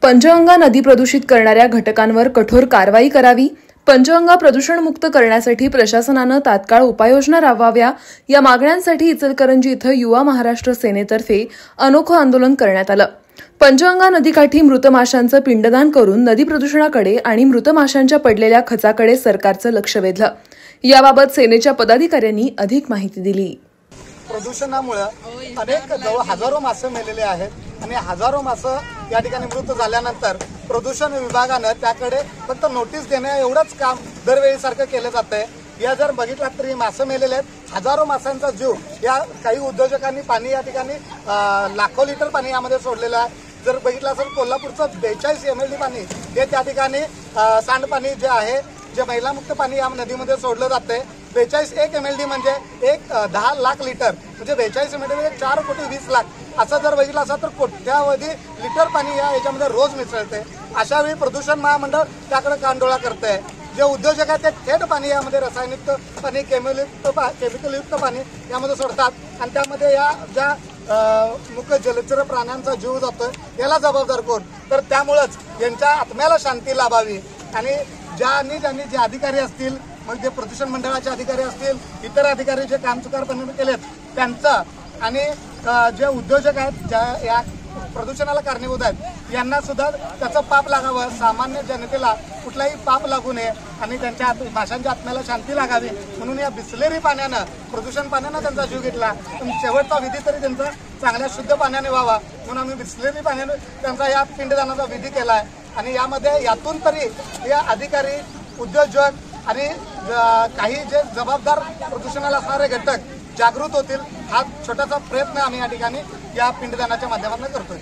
पंचगंगा नदी प्रदूषित करणाऱ्या घटकांवर कठोर कारवाई करावी। पंचगंगा प्रदूषणमुक्त करण्यासाठी प्रशासनानं तात्काळ उपाययोजना राबवाव्या या मागण्यांसाठी इचलकरंजी इथं युवा महाराष्ट्र सेनेतर्फे अनोखं आंदोलन करण्यात आलं। पंचगंगा नदीकाठी मृत माशांचं पिंडदान करून नदी प्रदूषणाकडे आणि मृत माशांच्या पडलेल्या खचाकडे सरकारचं लक्ष वेधलं। याबाबत सेनेच्या पदाधिकाऱ्यांनी अधिक माहिती दिली। प्रदूषणामुळे अनेक हजारो मासे मेलेले आहेत आणि हजारो मासे या ठिकाणी मृत झाल्यानंतर प्रदूषण विभागानं त्याकडे फक्त नोटीस देण्या एवढंच काम दरवेळी सारखं केलं जातंय। या जर बघितलं तर मासे मेलेले आहेत, हजारो माशांचा जीव या काही उद्योजकांनी पाणी या ठिकाणी लाखो लिटर पाणी यामध्ये सोडलेलं आहे। जर बघितलं असेल कोल्हापूरचं 42 MLD पाणी हे त्या ठिकाणी सांडपाणी जे आहे जे महिलामुक्त पाणी या नदीमध्ये सोडलं जातंय। 42 MLD म्हणजे 10 लाख लिटर म्हणजे 42 MLD म्हणजे 4 कोटी 20 लाख असं जर बघितलं असं तर कोट्यावधी लिटर पाणी याच्यामध्ये रोज मिसळते। अशा वेळी प्रदूषण महामंडळ त्याकडे कानडोळा करतंय। जे उद्योजक आहेत ते थेट पाणी यामध्ये रसायनयुक्त पाणी केमिकलयुक्त पाणी यामध्ये सोडतात आणि त्यामध्ये या ज्या मुख्य जलचर प्राण्यांचा जीव जातोय याला जबाबदार कोण? तर त्यामुळेच यांच्या आत्म्याला शांती लाभावी आणि ज्यांनी जे अधिकारी असतील मग जे प्रदूषण मंडळाचे अधिकारी असतील इतर अधिकारी जे कामचुकारपणे केलेत त्यांचं आणि जे उद्योजक आहेत ज्या या प्रदूषणाला कारणीभूत आहेत यांना सुद्धा त्याचं पाप लागावं। सामान्य जनतेला कुठलाही पाप लागू नये आणि त्यांच्या माशांच्या आत्म्याला शांती लागावी म्हणून या बिसलेरी पाण्यानं प्रदूषण पाण्यानं त्यांचा जीव घेतला। पण शेवटचा विधी तरी त्यांचा चांगल्या शुद्ध पाण्याने व्हावा म्हणून आम्ही बिसलेरी पाण्याने त्यांचा या पिंडदानाचा विधी केला आहे आणि यातून तरी या अधिकारी उद्योजक आणि काही जे जबाबदार प्रदूषणाला असणारे घटक जागृत होतील हा छोटासा प्रयत्न आम्ही या ठिकाणी या पिंडदानाच्या माध्यमातून करतोय।